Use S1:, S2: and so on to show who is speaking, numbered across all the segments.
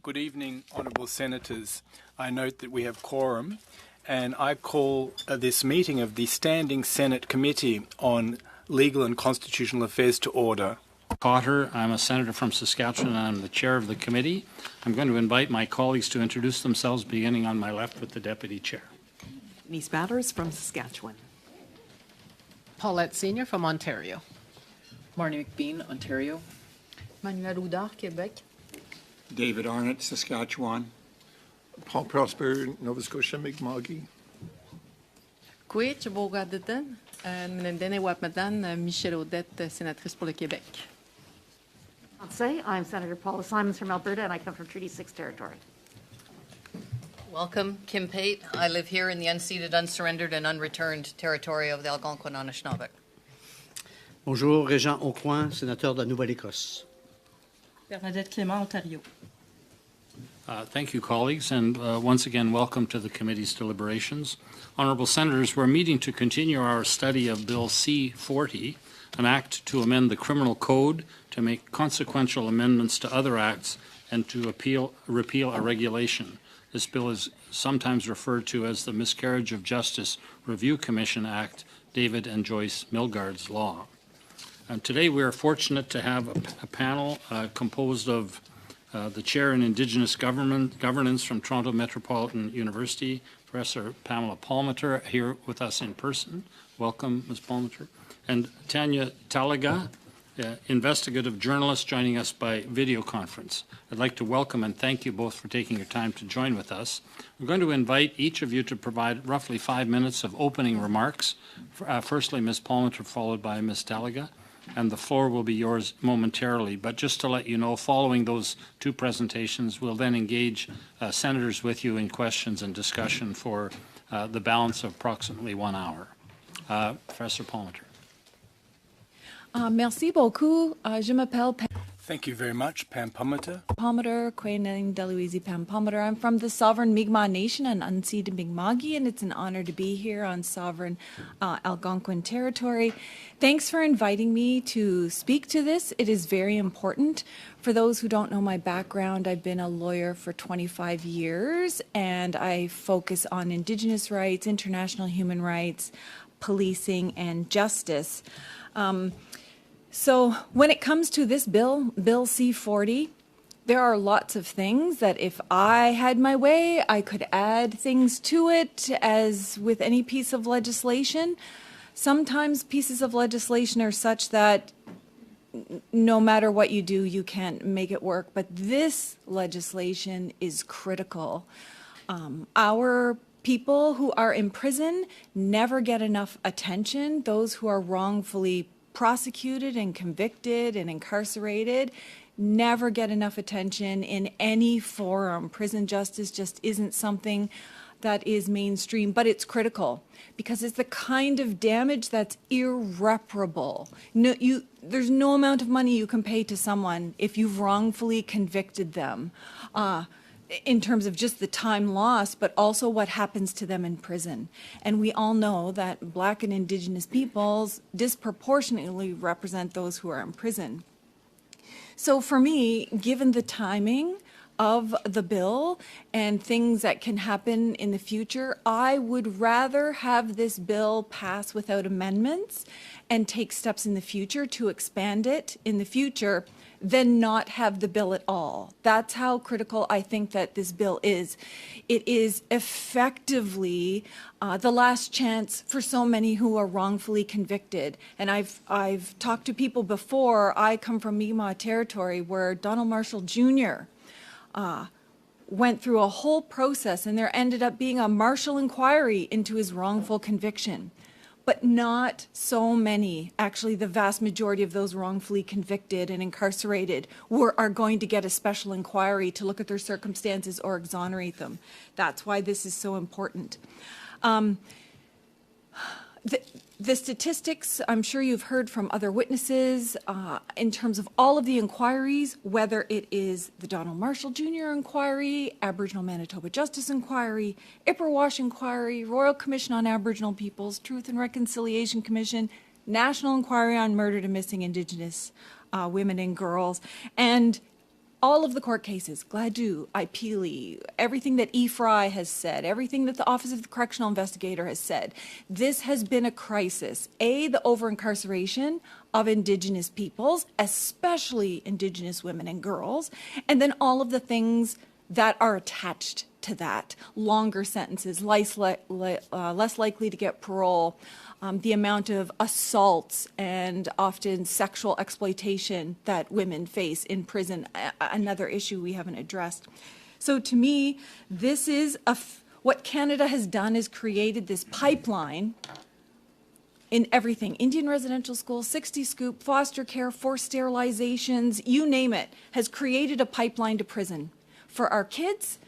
S1: Good evening, Honourable Senators. I note that we have quorum, and I call this meeting of the Standing Senate Committee on Legal and Constitutional Affairs to order.
S2: Cotter. I'm a senator from Saskatchewan and I'm the chair of the committee. I'm going to invite my colleagues to introduce themselves, beginning on my left with the deputy chair.
S3: Denise Batters from Saskatchewan.
S4: Paulette Senior from Ontario.
S5: Marnie McBean, Ontario.
S6: Manuel Houdard, Quebec.
S7: David Arnott, Saskatchewan.
S8: Paul Prosper, Nova Scotia, Mi'kmaq.
S6: Kwe, Chibogadatan, Mnendene Wapmadan, Michelle Odette, sénatrice pour le Québec.
S9: I'm Senator Paula Simons from Alberta, and I come from Treaty 6 territory.
S10: Welcome, Kim Pate. I live here in the unceded, unsurrendered, and unreturned territory of the Algonquin Anishinaabe.
S11: Bonjour, Régent Aucoin, sénateur de la Nouvelle-Écosse.
S5: Bernadette Clément, Ontario.
S2: Thank you, colleagues, and once again, welcome to the committee's deliberations. Honourable Senators, we're meeting to continue our study of Bill C-40, an act to amend the criminal code to make consequential amendments to other acts and to repeal a regulation. This bill is sometimes referred to as the Miscarriage of Justice Review Commission Act, David and Joyce Milgaard's Law. And today we are fortunate to have a panel composed of the Chair in Indigenous Governance from Toronto Metropolitan University, Professor Pam Palmater, here with us in person. Welcome, Ms. Palmater. And Tanya Talaga, investigative journalist, joining us by video conference. I'd like to welcome and thank you both for taking your time to join with us. We're going to invite each of you to provide roughly 5 minutes of opening remarks. Firstly, Ms. Palmater, followed by Ms. Talaga. And the floor will be yours momentarily. But just to let you know, following those two presentations, we'll then engage senators with you in questions and discussion for the balance of approximately 1 hour. Professor Palmater.
S6: Merci beaucoup. Je m'appelle Pam
S1: Thank you very much, Pam Palmater.
S6: Palmater, Quenang Deluisi Pam Palmater. I'm from the Sovereign Mi'kmaq Nation and unceded Mi'kmaq, and it's an honor to be here on sovereign Algonquin territory. Thanks for inviting me to speak to this. It is very important. For those who don't know my background, I've been a lawyer for 25 years, and I focus on Indigenous rights, international human rights, policing, and justice. So when it comes to this bill, Bill C-40, there are lots of things that if I had my way, I could add things to it, as with any piece of legislation. Sometimes pieces of legislation are such that no matter what you do, you can't make it work. But this legislation is critical. Our people who are in prison never get enough attention. Those who are wrongfully prosecuted and convicted and incarcerated never get enough attention in any forum. Prison justice just isn't something that is mainstream, but it's critical because it's the kind of damage that's irreparable. There's no amount of money you can pay to someone if you've wrongfully convicted them. In terms of just the time lost, but also what happens to them in prison. And we all know that Black and Indigenous peoples disproportionately represent those who are in prison. So for me, given the timing of the bill and things that can happen in the future, I would rather have this bill pass without amendments and take steps in the future to expand it in the future than not have the bill at all. That's how critical I think that this bill is. It is effectively the last chance for so many who are wrongfully convicted. And I've talked to people before. I come from Mi'kmaq territory where Donald Marshall Jr. Went through a whole process, and there ended up being a Marshall inquiry into his wrongful conviction. But not so many. Actually, the vast majority of those wrongfully convicted and incarcerated are going to get a special inquiry to look at their circumstances or exonerate them. That's why this is so important. The statistics, I'm sure you've heard from other witnesses, in terms of all of the inquiries, whether it is the Donald Marshall Jr. inquiry, Aboriginal Manitoba Justice Inquiry, Ipperwash Inquiry, Royal Commission on Aboriginal Peoples, Truth and Reconciliation Commission, National Inquiry on Murdered and Missing Indigenous Women and Girls, and all of the court cases, Gladue, Ipili, everything that EFRI has said, everything that the Office of the Correctional Investigator has said, this has been a crisis. The over-incarceration of Indigenous peoples, especially Indigenous women and girls, and then all of the things that are attached to that. Longer sentences, less likely to get parole, the amount of assaults and often sexual exploitation that women face in prison, another issue we haven't addressed. So to me, this is what Canada has done is created this pipeline in everything. Indian residential schools, 60 Scoop, foster care, forced sterilizations, you name it, has created a pipeline to prison for our kids,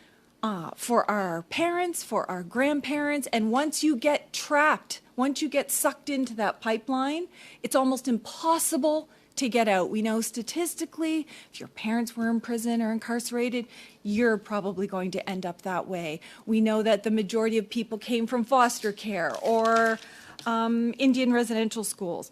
S6: for our parents, for our grandparents, and once you get trapped, once you get sucked into that pipeline, it's almost impossible to get out. We know statistically, if your parents were in prison or incarcerated, you're probably going to end up that way. We know that the majority of people came from foster care or Indian residential schools.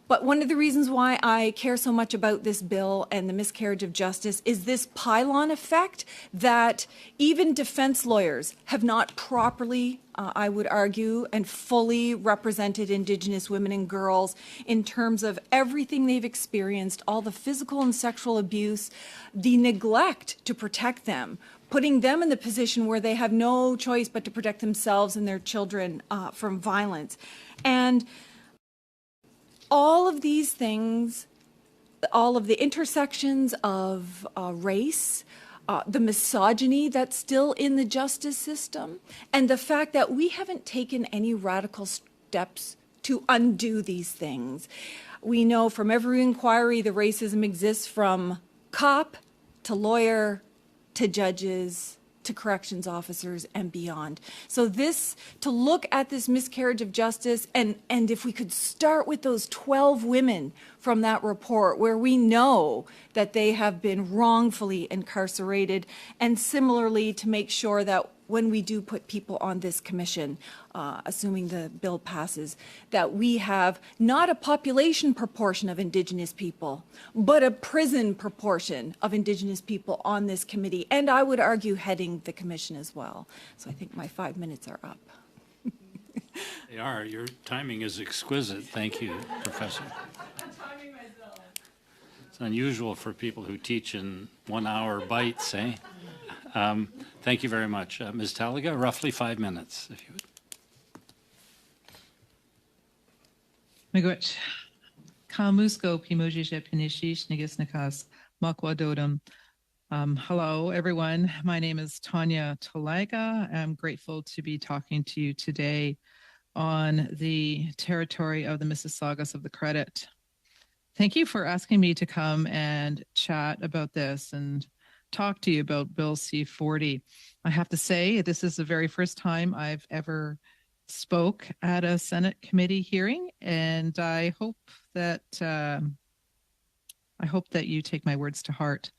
S6: But one of the reasons why I care so much about this bill and the miscarriage of justice is this pylon effect that even defense lawyers have not properly, I would argue, and fully represented Indigenous women and girls in terms of everything they've experienced, all the physical and sexual abuse, the neglect to protect them, putting them in the position where they have no choice but to protect themselves and their children from violence. And all of these things, all of the intersections of race, the misogyny that's still in the justice system, and the fact that we haven't taken any radical steps to undo these things. We know from every inquiry the racism exists from cop to lawyer to judges to corrections officers and beyond. So to look at this miscarriage of justice, and if we could start with those 12 women from that report where we know that they have been wrongfully incarcerated, and similarly to make sure that when we do put people on this commission, assuming the bill passes, that we have not a population proportion of Indigenous people, but a prison proportion of Indigenous people on this committee, and I would argue heading the commission as well. So I think my 5 minutes are up.
S2: They are. Your timing is exquisite. Thank you, Professor. It's unusual for people who teach in 1 hour bites, eh? Thank you very much. Ms. Talaga, roughly 5 minutes, if you would.
S5: Miigwech. Kamusko Pimojisha Pinishish Nigisnakas Makwadodam. Hello, everyone. My name is Tanya Talaga. I'm grateful to be talking to you today on the territory of the Mississaugas of the Credit. Thank you for asking me to come and chat about this and talk to you about Bill C-40. I have to say, this is the very first time I've ever spoke at a Senate committee hearing, and I hope that you take my words to heart.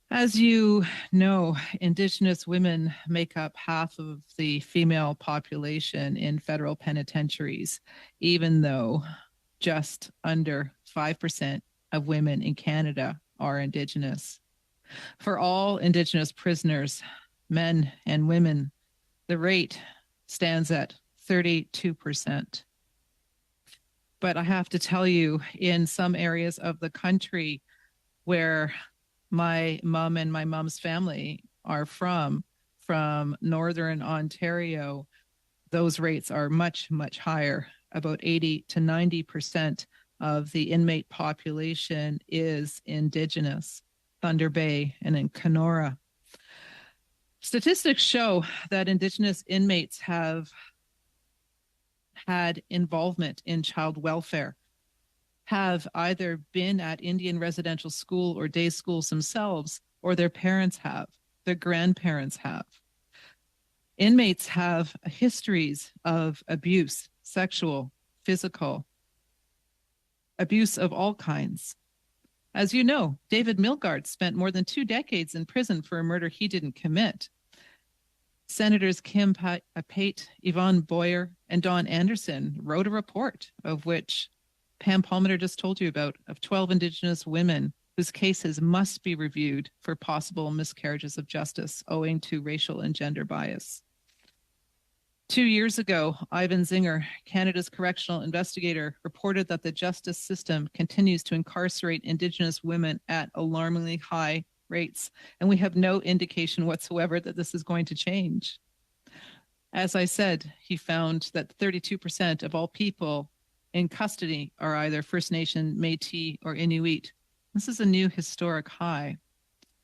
S5: As you know, Indigenous women make up half of the female population in federal penitentiaries, even though just under 5% of women in Canada are Indigenous. For all Indigenous prisoners, men and women, the rate stands at 32%. But I have to tell you, in some areas of the country where my mom and my mom's family are from Northern Ontario, those rates are much, much higher. About 80 to 90% of the inmate population is Indigenous. Thunder Bay and in Kenora. Statistics show that Indigenous inmates have had involvement in child welfare, have either been at Indian residential school or day schools themselves, or their parents have, their grandparents have. Inmates have histories of abuse, sexual, physical, abuse of all kinds. As you know, David Milgaard spent more than 2 decades in prison for a murder he didn't commit. Senators Kim Pate, Yvonne Boyer, and Dawn Anderson wrote a report, of which Pam Palmater just told you about, of 12 Indigenous women whose cases must be reviewed for possible miscarriages of justice owing to racial and gender bias. 2 years ago, Ivan Zinger, Canada's correctional investigator, reported that the justice system continues to incarcerate Indigenous women at alarmingly high rates, and we have no indication whatsoever that this is going to change. As I said, he found that 32% of all people in custody are either First Nation, Métis, or Inuit. This is a new historic high,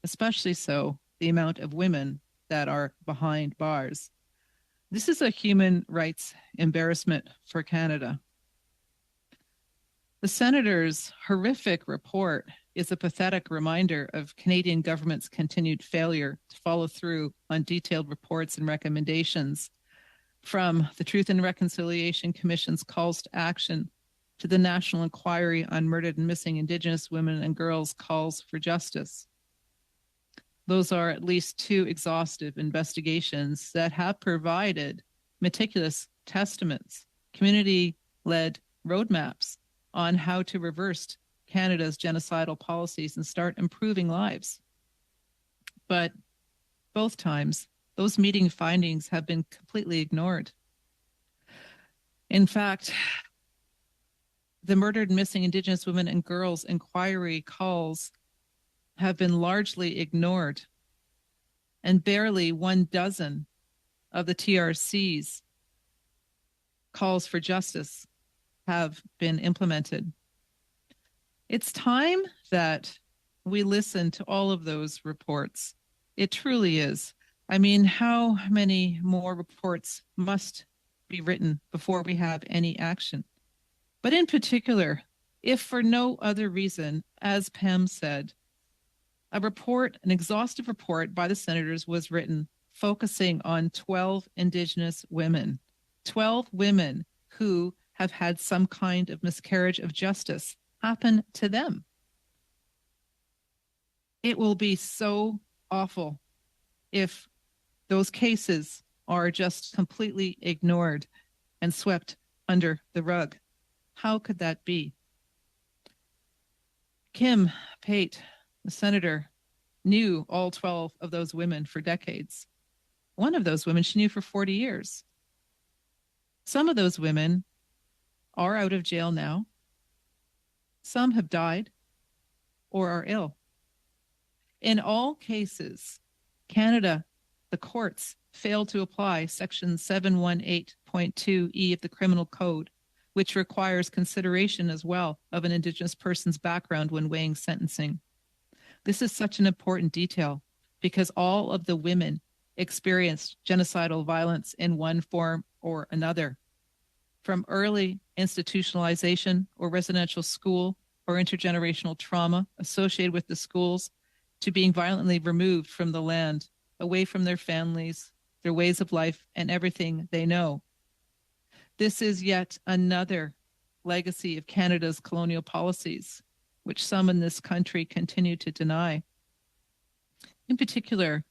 S5: especially so the amount of women that are behind bars. This is a human rights embarrassment for Canada. The Senator's horrific report is a pathetic reminder of Canadian government's continued failure to follow through on detailed reports and recommendations, from the Truth and Reconciliation Commission's calls to action to the National Inquiry on Murdered and Missing Indigenous Women and Girls' calls for justice. Those are at least 2 exhaustive investigations that have provided meticulous testaments, community-led roadmaps on how to reverse Canada's genocidal policies and start improving lives. But both times, those meeting findings have been completely ignored. In fact, the Murdered and Missing Indigenous Women and Girls inquiry calls have been largely ignored, and barely 1 of the TRC's calls for justice have been implemented. It's time that we listen to all of those reports. It truly is. I mean, how many more reports must be written before we have any action? But in particular, if for no other reason, as Pam said, an exhaustive report by the senators was written focusing on 12 Indigenous women, 12 women who have had some kind of miscarriage of justice happen to them. It will be so awful if those cases are just completely ignored and swept under the rug. How could that be? Kim Pate, the senator, knew all 12 of those women for decades. One of those women she knew for 40 years. Some of those women are out of jail now. Some have died or are ill. In all cases, Canada, the courts, failed to apply Section 718.2E of the Criminal Code, which requires consideration as well of an Indigenous person's background when weighing sentencing. This is such an important detail because all of the women experienced genocidal violence in one form or another, from early institutionalization or residential school or intergenerational trauma associated with the schools to being violently removed from the land, away from their families, their ways of life, and everything they know. This is yet another legacy of Canada's colonial policies, which some in this country continue to deny. In particular,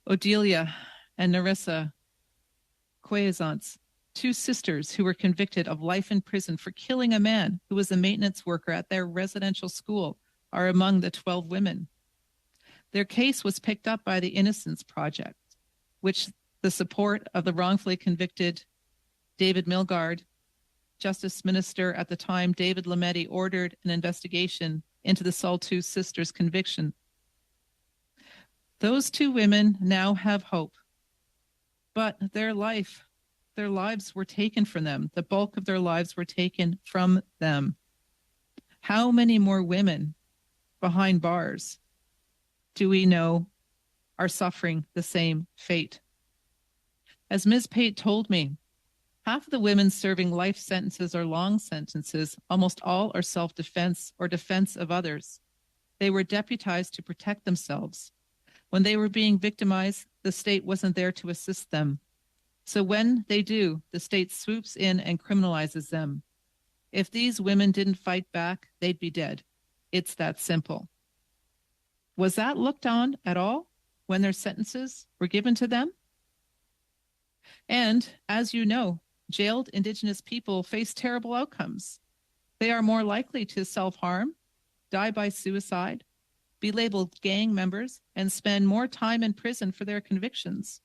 S5: Odelia and Narissa Quaisance, 2 sisters who were convicted of life in prison for killing a man who was a maintenance worker at their residential school, are among the 12 women. Their case was picked up by the Innocence Project, which the support of the wrongfully convicted David Milgaard, Justice Minister at the time, David Lametti, ordered an investigation into the Saltu sisters' conviction. Those 2 women now have hope, but their lives were taken from them. The bulk of their lives were taken from them. How many more women behind bars do we know are suffering the same fate? As Ms. Pate told me, half of the women serving life sentences or long sentences, almost all are self-defense or defense of others. They were deputized to protect themselves. When they were being victimized, the state wasn't there to assist them. So when they do, the state swoops in and criminalizes them. If these women didn't fight back, they'd be dead. It's that simple. Was that looked on at all when their sentences were given to them? And as you know, jailed Indigenous people face terrible outcomes. They are more likely to self-harm, die by suicide, be labeled gang members, and spend more time in prison for their convictions.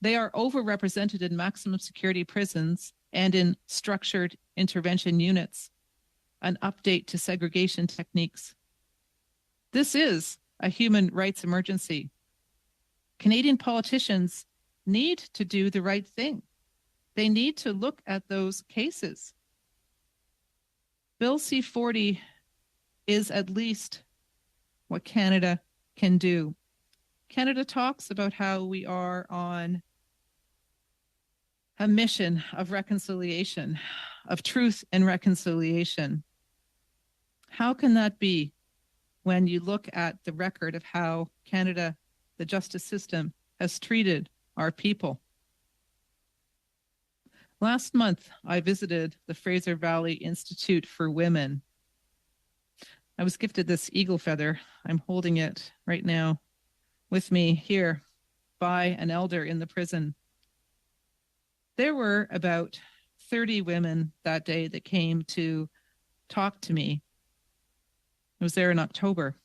S5: They are overrepresented in maximum security prisons and in structured intervention units. An update to segregation techniques. This is a human rights emergency. Canadian politicians need to do the right thing. They need to look at those cases. Bill C-40 is at least what Canada can do. Canada talks about how we are on a mission of reconciliation, of truth and reconciliation. How can that be when you look at the record of how Canada, the justice system, has treated our people? Last month, I visited the Fraser Valley Institute for Women. I was gifted this eagle feather. I'm holding it right now with me here by an elder in the prison. There were about 30 women that day that came to talk to me. I was there in October.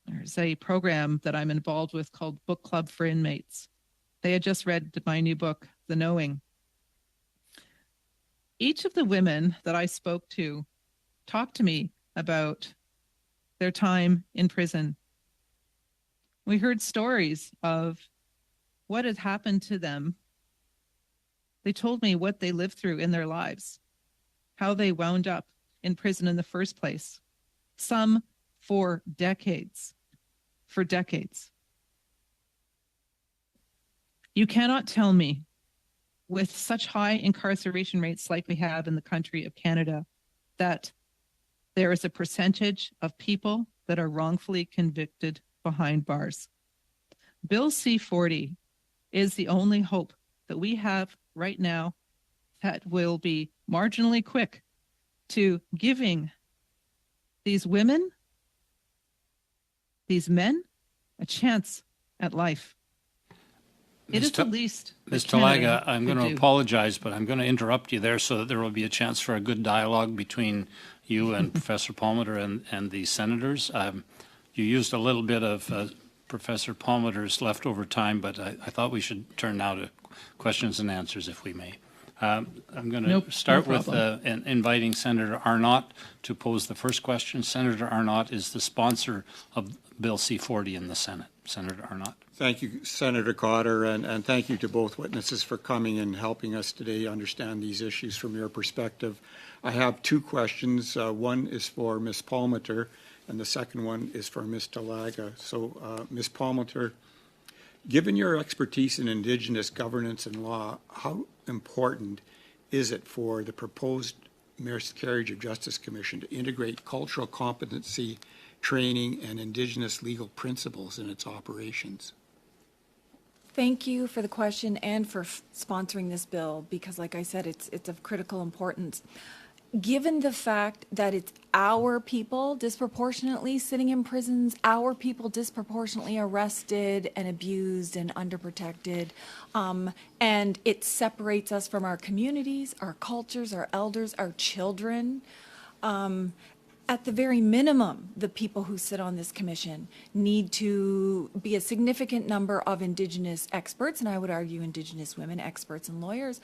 S5: There's a program that I'm involved with called Book Club for Inmates. They had just read my new book, The Knowing. Each of the women that I spoke to talked to me about their time in prison. We heard stories of what had happened to them. They told me what they lived through in their lives, how they wound up in prison in the first place, some for decades. For decades. You cannot tell me, with such high incarceration rates like we have in the country of Canada, that there is a percentage of people that are wrongfully convicted behind bars. Bill C-40 is the only hope that we have right now that will be marginally quick to giving these women, these men, a chance at life. It is the least.
S2: Ms. Talaga, I'm going to apologize, but I'm going to interrupt you there so that there will be a chance for a good dialogue between you and Professor Palmater and the senators. You used a little bit of Professor Palmater's leftover time, but I thought we should turn now to questions and answers, if we may. I'm going to start with inviting Senator Arnott to pose the first question. Senator Arnott is the sponsor of Bill C-40 in the Senate. Senator Arnott.
S7: Thank you, Senator Cotter, and thank you to both witnesses for coming and helping us today understand these issues from your perspective. I have two questions. One is for Ms. Palmater, and the second one is for Ms. Talaga. So, Ms. Palmater, given your expertise in Indigenous governance and law, how important is it for the proposed Miscarriage of Justice Commission to integrate cultural competency training and Indigenous legal principles in its operations?
S6: Thank you for the question and for sponsoring this bill, because like I said, it's of critical importance. Given the fact that it's our people disproportionately sitting in prisons, our people disproportionately arrested and abused and underprotected, and it separates us from our communities, our cultures, our elders, our children. At the very minimum, the people who sit on this commission need to be a significant number of Indigenous experts, and I would argue Indigenous women experts and lawyers,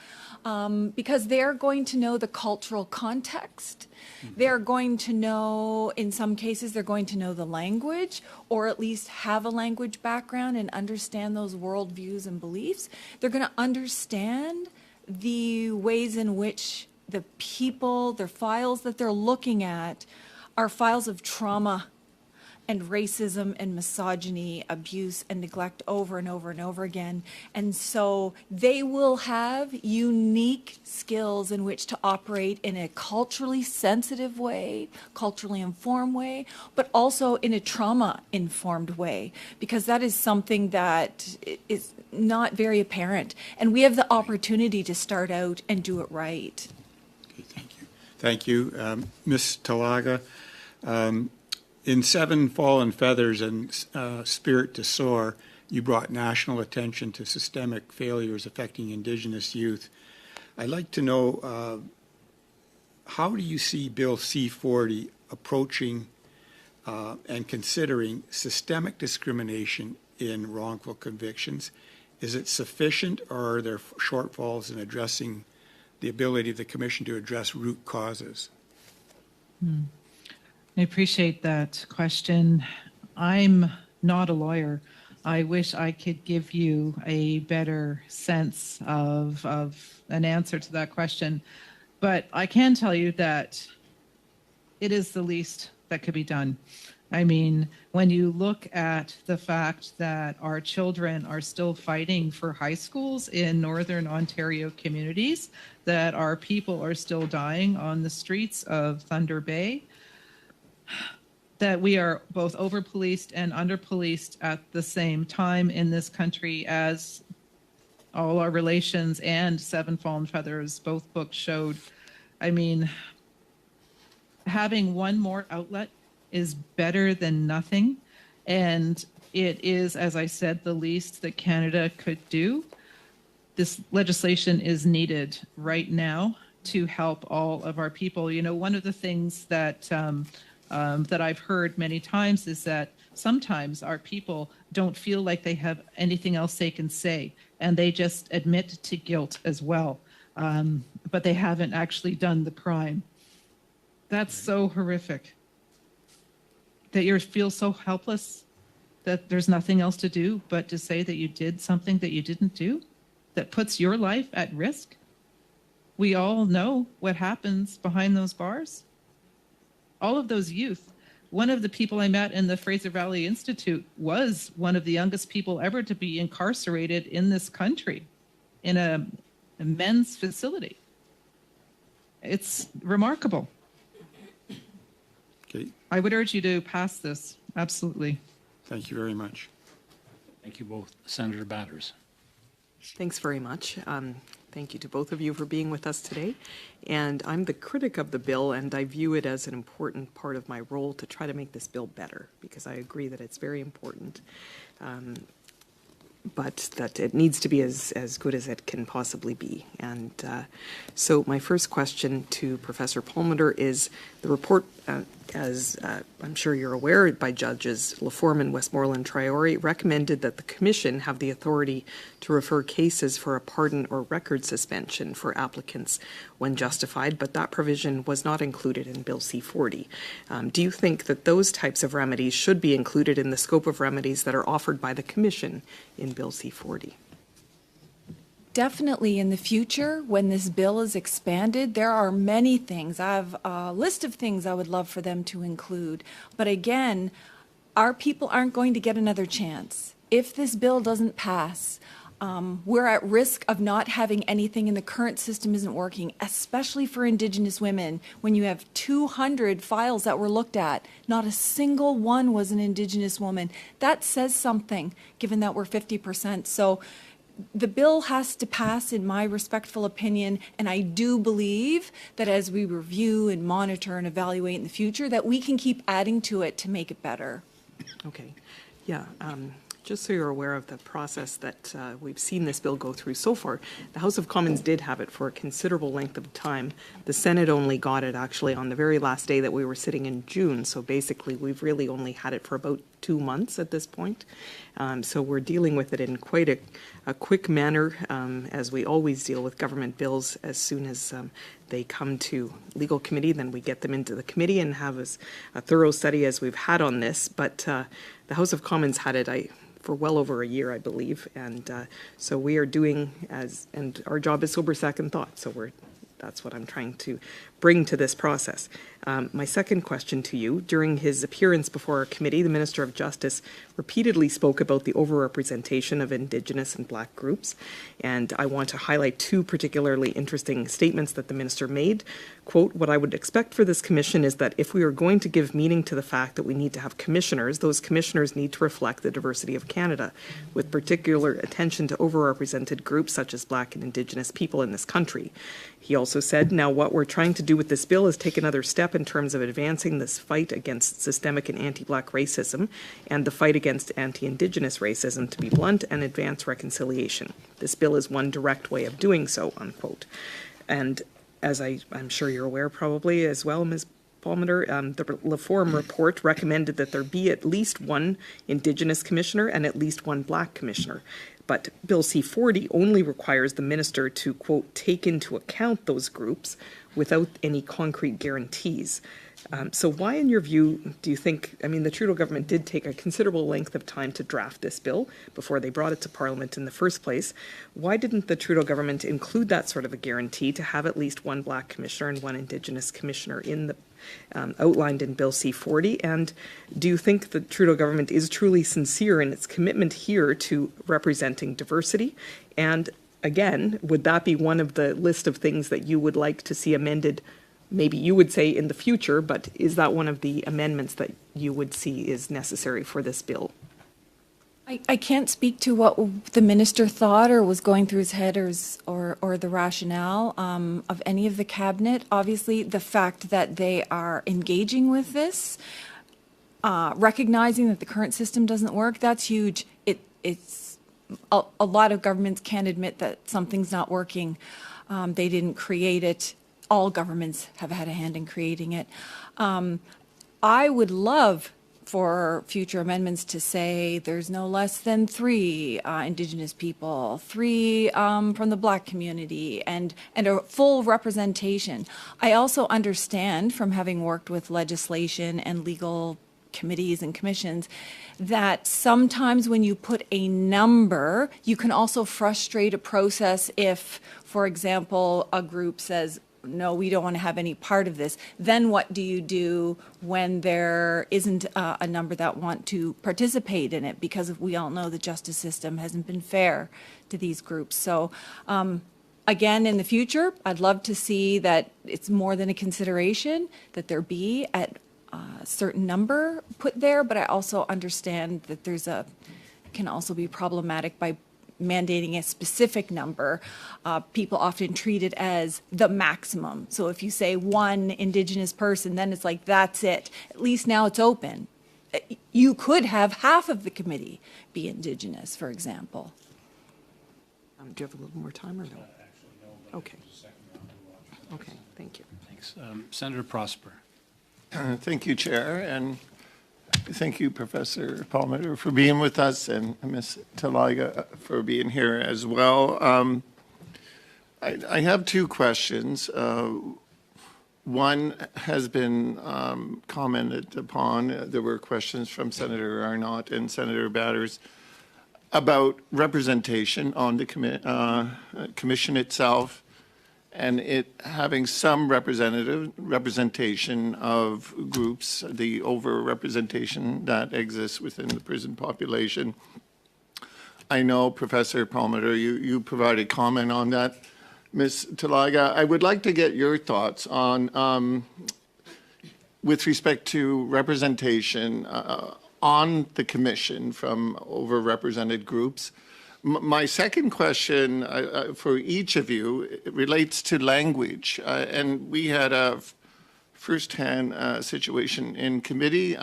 S6: because they're going to know the cultural context. They're going to know, in some cases, they're going to know the language, or at least have a language background and understand those worldviews and beliefs. They're going to understand the ways in which the people, their files that they're looking at, are files of trauma and racism and misogyny, abuse and neglect over and over and over again. And so they will have unique skills in which to operate in a culturally sensitive way, culturally informed way, but also in a trauma-informed way, because that is something that is not very apparent. And we have the opportunity to start out and do it right.
S7: Okay, thank you. Thank you. Ms. Talaga, in Seven Fallen Feathers and Spirit to Soar, you brought national attention to systemic failures affecting Indigenous youth. I'd like to know, how do you see Bill C-40 approaching and considering systemic discrimination in wrongful convictions, is it sufficient, or are there shortfalls in addressing the ability of the Commission to address root causes?
S5: I appreciate that question. I'm not a lawyer. I wish I could give you a better sense of an answer to that question. But I can tell you that it is the least that could be done. I mean, when you look at the fact that our children are still fighting for high schools in Northern Ontario communities, that our people are still dying on the streets of Thunder Bay, that we are both over-policed and under-policed at the same time in this country, as all our relations and Seven Fallen Feathers, both books showed. I mean, having one more outlet is better than nothing. And it is, as I said, the least that Canada could do. This legislation is needed right now to help all of our people. You know, one of the things that that I've heard many times is that sometimes our people don't feel like they have anything else they can say, and they just admit to guilt as well, but they haven't actually done the crime. That's so horrific, that you feel so helpless that there's nothing else to do but to say that you did something that you didn't do, that puts your life at risk. We all know what happens behind those bars. All of those youth. One of the people I met in the Fraser Valley Institute was one of the youngest people ever to be incarcerated in this country in a men's facility. It's remarkable.
S7: Okay.
S5: I would urge you to pass this. Absolutely.
S7: Thank you very much.
S2: Thank you both. Senator Batters.
S3: Thanks very much. Thank you to both of you for being with us today. And I'm the critic of the bill, and I view it as an important part of my role to try to make this bill better, because I agree that it's very important, but that it needs to be as good as it can possibly be. And so my first question to Professor Palmater is, the report, as I'm sure you're aware, by Judges Laforman, Westmoreland, Traore, recommended that the Commission have the authority to refer cases for a pardon or record suspension for applicants when justified, but that provision was not included in Bill C-40. Do you think that those types of remedies should be included in the scope of remedies that are offered by the Commission in Bill C-40?
S6: Definitely in the future, when this bill is expanded, there are many things. I have a list of things I would love for them to include. But again, our people aren't going to get another chance. If this bill doesn't pass, we're at risk of not having anything, and the current system isn't working, especially for Indigenous women. When you have 200 files that were looked at, not a single one was an Indigenous woman. That says something, given that we're 50%. So the bill has to pass, in my respectful opinion, and I do believe that as we review and monitor and evaluate in the future, that we can keep adding to it to make it better.
S3: Okay. Yeah. Just so you're aware of the process that we've seen this bill go through so far, the House of Commons did have it for a considerable length of time. The Senate only got it actually on the very last day that we were sitting in June. So basically, we've really only had it for about 2 months at this point. So we're dealing with it in quite a quick manner, as we always deal with government bills. As soon as they come to legal committee, then we get them into the committee and have a thorough study as we've had on this. But the House of Commons had it for well over a year, I believe. And so we are doing and our job is sober second thought. So that's what I'm trying to bring to this process. My second question to you, during his appearance before our committee, the Minister of Justice repeatedly spoke about the overrepresentation of Indigenous and Black groups. And I want to highlight 2 particularly interesting statements that the Minister made. Quote, "What I would expect for this commission is that if we are going to give meaning to the fact that we need to have commissioners, those commissioners need to reflect the diversity of Canada, with particular attention to overrepresented groups such as Black and Indigenous people in this country." He also said, "Now what we're trying to do with this bill is take another step in terms of advancing this fight against systemic and anti-Black racism and the fight against anti-Indigenous racism, to be blunt, and advance reconciliation. This bill is one direct way of doing so," unquote. And as I'm sure you're aware probably as well, Ms. Palmater, the Laforum report recommended that there be at least one Indigenous commissioner and at least one Black commissioner. But Bill C-40 only requires the minister to, quote, take into account those groups without any concrete guarantees. So why, in your view, do you think, I mean, the Trudeau government did take a considerable length of time to draft this bill before they brought it to Parliament in the first place. Why didn't the Trudeau government include that sort of a guarantee to have at least one Black commissioner and one Indigenous commissioner in the outlined in Bill C-40? And do you think the Trudeau government is truly sincere in its commitment here to representing diversity? And again, would that be one of the list of things that you would like to see amended? Maybe you would say in the future, but is that one of the amendments that you would see is necessary for this bill?
S6: I can't speak to what the minister thought or was going through his head or the rationale of any of the cabinet. Obviously, the fact that they are engaging with this, recognizing that the current system doesn't work, that's huge. It's a lot of governments can't admit that something's not working. They didn't create it. All governments have had a hand in creating it. I would love for future amendments to say there's no less than 3 Indigenous people, 3 from the Black community, and a full representation. I also understand from having worked with legislation and legal committees and commissions that sometimes when you put a number, you can also frustrate a process if, for example, a group says, no, we don't want to have any part of this. Then what do you do when there isn't a number that want to participate in it? Because we all know the justice system hasn't been fair to these groups. So again, in the future, I'd love to see that it's more than a consideration, that there be at a certain number put there, but I also understand that can also be problematic by mandating a specific number. People often treat it as the maximum. So if you say 1 Indigenous person, then it's like, that's it. At least now it's open. You could have half of the committee be Indigenous, for example.
S3: Do you have a little more time or no? Okay. Okay, thank you.
S2: Thanks. Senator Prosper.
S8: Thank you, Chair, and thank you, Professor Palmater, for being with us, and Ms. Talaga for being here as well. I have 2 questions. One has been commented upon. There were questions from Senator Arnott and Senator Batters about representation on the commission itself, and it having some representation of groups, the overrepresentation that exists within the prison population. I know, Professor Palmater, you provided comment on that. Ms. Talaga, I would like to get your thoughts on, with respect to representation on the commission from overrepresented groups. My second question for each of you relates to language. And we had a first-hand situation in committee.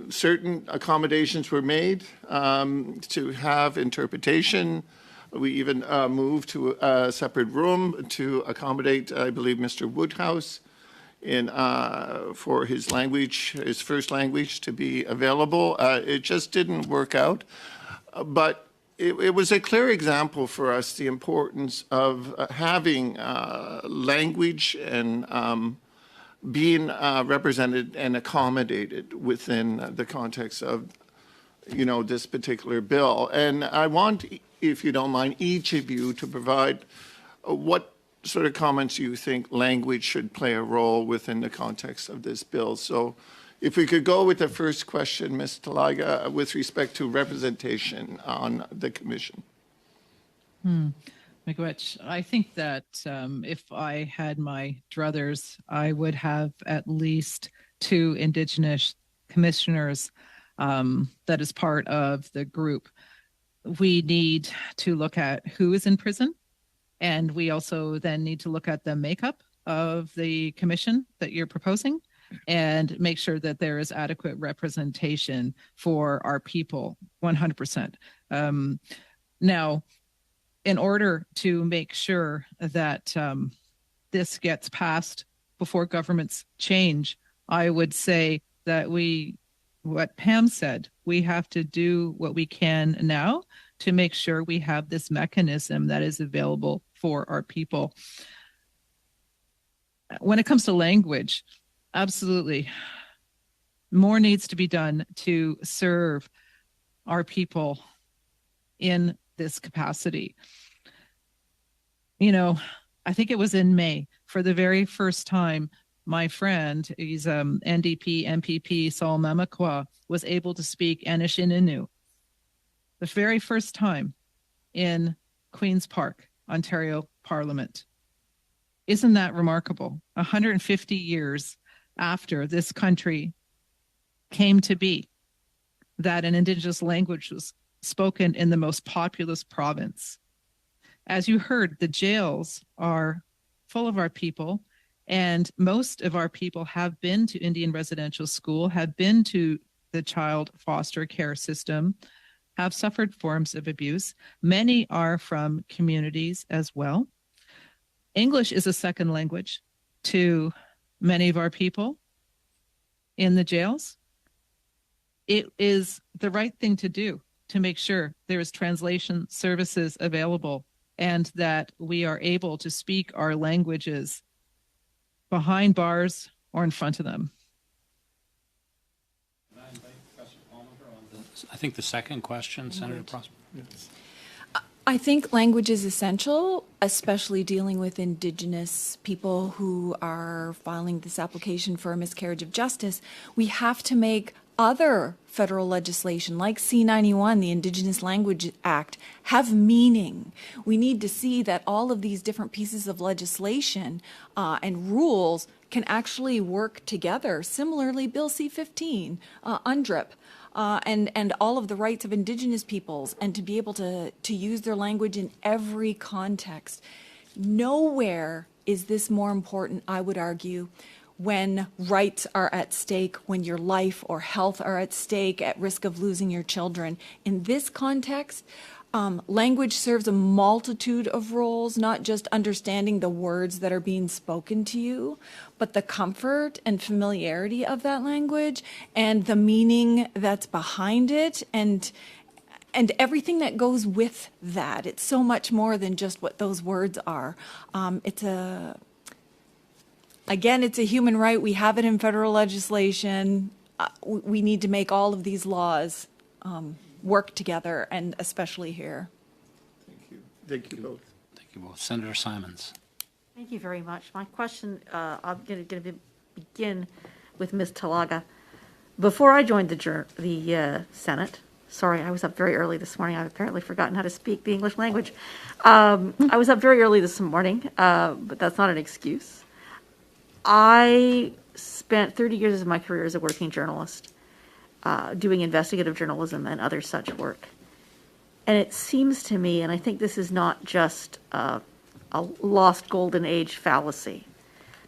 S8: Certain accommodations were made to have interpretation. We even moved to a separate room to accommodate, I believe, Mr. Woodhouse for his language, his first language, to be available. It just didn't work out. But it was a clear example for us, the importance of having language and being represented and accommodated within the context of, this particular bill. And I want, if you don't mind, each of you to provide what sort of comments you think language should play a role within the context of this bill. So if we could go with the first question, Ms. Talaga, with respect to representation on the commission.
S5: Miigwech, I think that if I had my druthers, I would have at least 2 Indigenous commissioners that is part of the group. We need to look at who is in prison, and we also then need to look at the makeup of the commission that you're proposing, and make sure that there is adequate representation for our people, 100%. Now, in order to make sure that this gets passed before governments change, I would say that what Pam said, we have to do what we can now to make sure we have this mechanism that is available for our people. When it comes to language, absolutely, more needs to be done to serve our people in this capacity. You know, I think it was in May, for the very first time, my friend, he's NDP MPP Saul Mamakwa, was able to speak Anishinaabe. The very first time in Queen's Park, Ontario Parliament. Isn't that remarkable? 150 years after this country came to be, that an Indigenous language was spoken in the most populous province. As you heard, the jails are full of our people, and most of our people have been to Indian residential school, have been to the child foster care system, have suffered forms of abuse. Many are from communities as well. English is a second language to many of our people in the jails. It is the right thing to do to make sure there is translation services available and that we are able to speak our languages behind bars or in front of them.
S2: I think the second question, Senator Prosper.
S1: Yes.
S6: I think language is essential, especially dealing with Indigenous people who are filing this application for a miscarriage of justice. We have to make other federal legislation like C-91, the Indigenous Language Act, have meaning. We need to see that all of these different pieces of legislation and rules can actually work together. Similarly, Bill C-15, UNDRIP, and all of the rights of Indigenous peoples, and to be able to use their language in every context. Nowhere is this more important, I would argue, when rights are at stake, when your life or health are at stake, at risk of losing your children. In this context, language serves a multitude of roles, not just understanding the words that are being spoken to you, but the comfort and familiarity of that language and the meaning that's behind it and everything that goes with that. It's so much more than just what those words are. Again, it's a human right. We have it in federal legislation. We need to make all of these laws work together, and especially here.
S8: Thank you. Thank you both.
S2: Thank you both. Senator Simons.
S9: Thank you very much. My question, I'm going to begin with Ms. Talaga. Before I joined the Senate, sorry, I was up very early this morning. I've apparently forgotten how to speak the English language. I was up very early this morning, but that's not an excuse. I spent 30 years of my career as a working journalist, doing investigative journalism and other such work. And it seems to me, and I think this is not just a lost golden age fallacy,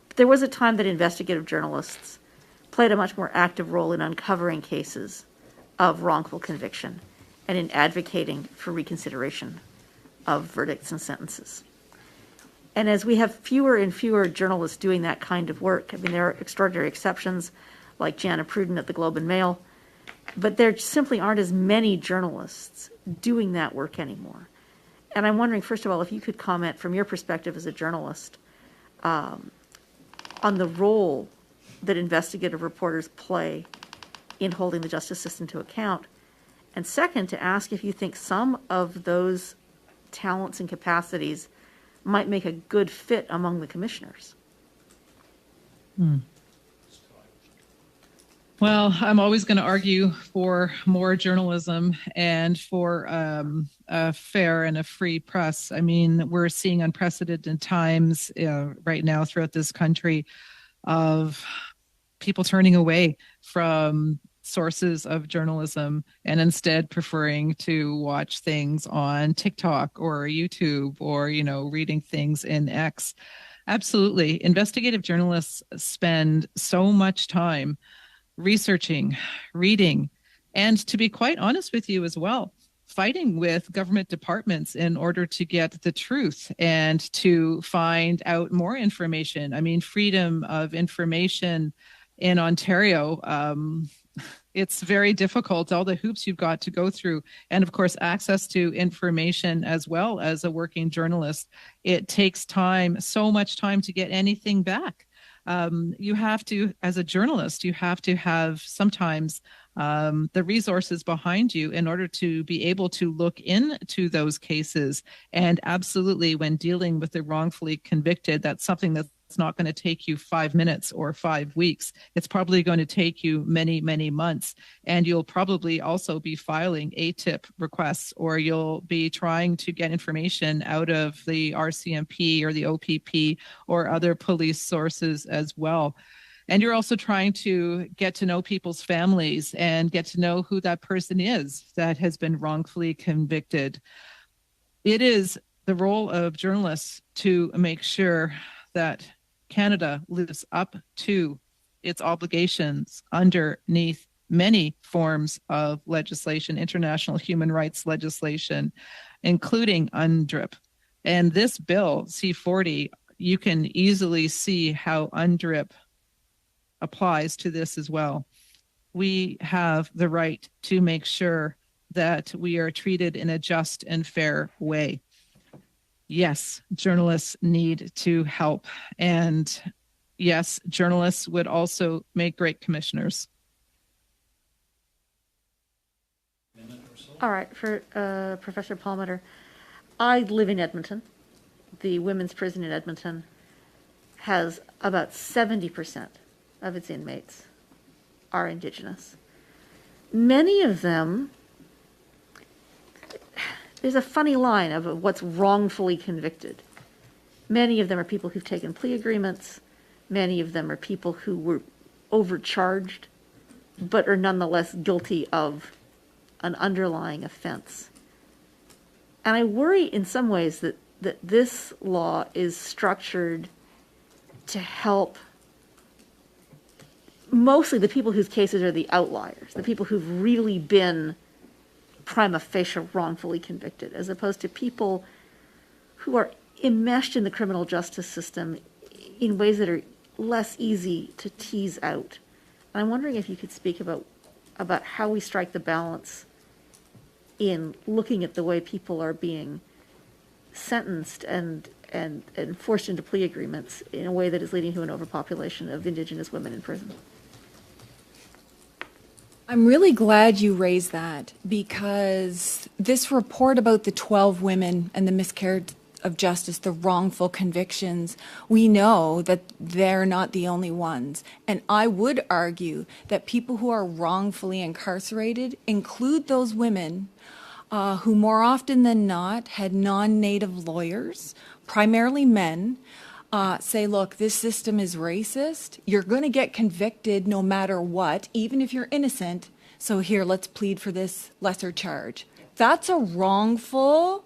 S9: but there was a time that investigative journalists played a much more active role in uncovering cases of wrongful conviction and in advocating for reconsideration of verdicts and sentences. And as we have fewer and fewer journalists doing that kind of work, I mean, there are extraordinary exceptions like Jana Pruden at the Globe and Mail, but there simply aren't as many journalists doing that work anymore. And I'm wondering, first of all, if you could comment from your perspective as a journalist on the role that investigative reporters play in holding the justice system to account. And second, to ask if you think some of those talents and capacities might make a good fit among the commissioners.
S5: Well, I'm always going to argue for more journalism and for a fair and a free press. I mean, we're seeing unprecedented times right now throughout this country of people turning away from sources of journalism and instead preferring to watch things on TikTok or YouTube or, reading things in X. Absolutely. Investigative journalists spend so much time researching, reading, and to be quite honest with you as well, fighting with government departments in order to get the truth and to find out more information. I mean, freedom of information in Ontario, it's very difficult, all the hoops you've got to go through. And of course, access to information as well as a working journalist. It takes time, so much time to get anything back. You have to, as a journalist, you have to have sometimes the resources behind you in order to be able to look into those cases. And absolutely, when dealing with the wrongfully convicted, that's something that's not going to take you 5 minutes or 5 weeks. It's probably going to take you many, many months. And you'll probably also be filing ATIP requests, or you'll be trying to get information out of the RCMP or the OPP or other police sources as well. And you're also trying to get to know people's families and get to know who that person is that has been wrongfully convicted. It is the role of journalists to make sure that Canada lives up to its obligations underneath many forms of legislation, international human rights legislation, including UNDRIP. And this bill, C-40, you can easily see how UNDRIP applies to this as well. We have the right to make sure that we are treated in a just and fair way. Yes, journalists need to help. And yes, journalists would also make great commissioners.
S9: All right, for Professor Palmater, I live in Edmonton. The women's prison in Edmonton has about 70% of its inmates are Indigenous. Many of them, there's a funny line of what's wrongfully convicted. Many of them are people who've taken plea agreements. Many of them are people who were overcharged, but are nonetheless guilty of an underlying offense. And I worry in some ways that this law is structured to help mostly the people whose cases are the outliers, the people who've really been prima facie wrongfully convicted, as opposed to people who are enmeshed in the criminal justice system in ways that are less easy to tease out. And I'm wondering if you could speak about how we strike the balance in looking at the way people are being sentenced and forced into plea agreements in a way that is leading to an overpopulation of Indigenous women in prison.
S6: I'm really glad you raised that, because this report about the 12 women and the miscarriage of justice, the wrongful convictions, we know that they're not the only ones. And I would argue that people who are wrongfully incarcerated include those women who more often than not had non-native lawyers, primarily men, say, look, this system is racist. You're going to get convicted no matter what, even if you're innocent. So here, let's plead for this lesser charge. That's a wrongful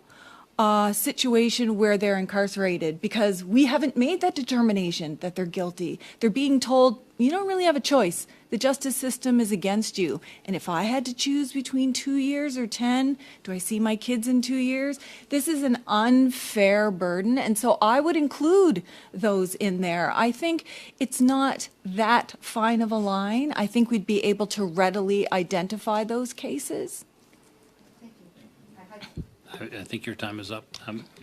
S6: situation where they're incarcerated, because we haven't made that determination that they're guilty. They're being told, you don't really have a choice. The justice system is against you. And if I had to choose between 2 years or 10, do I see my kids in 2 years? This is an unfair burden. And so I would include those in there. I think it's not that fine of a line. I think we'd be able to readily identify those cases.
S2: I think your time is up.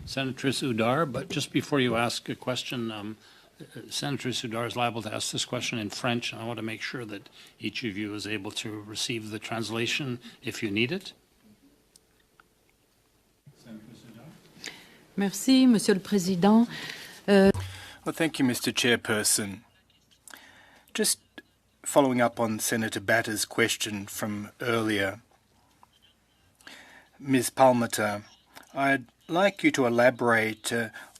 S2: Senatress Udar, but just before you ask a question, Senatress Udar is liable to ask this question in French, and I want to make sure that each of you is able to receive the translation if you need it.
S12: Merci, Monsieur le Président.
S1: Well, thank you, Mr. Chairperson. Just following up on Senator Batter's question from earlier, Ms. Palmater, I'd like you to elaborate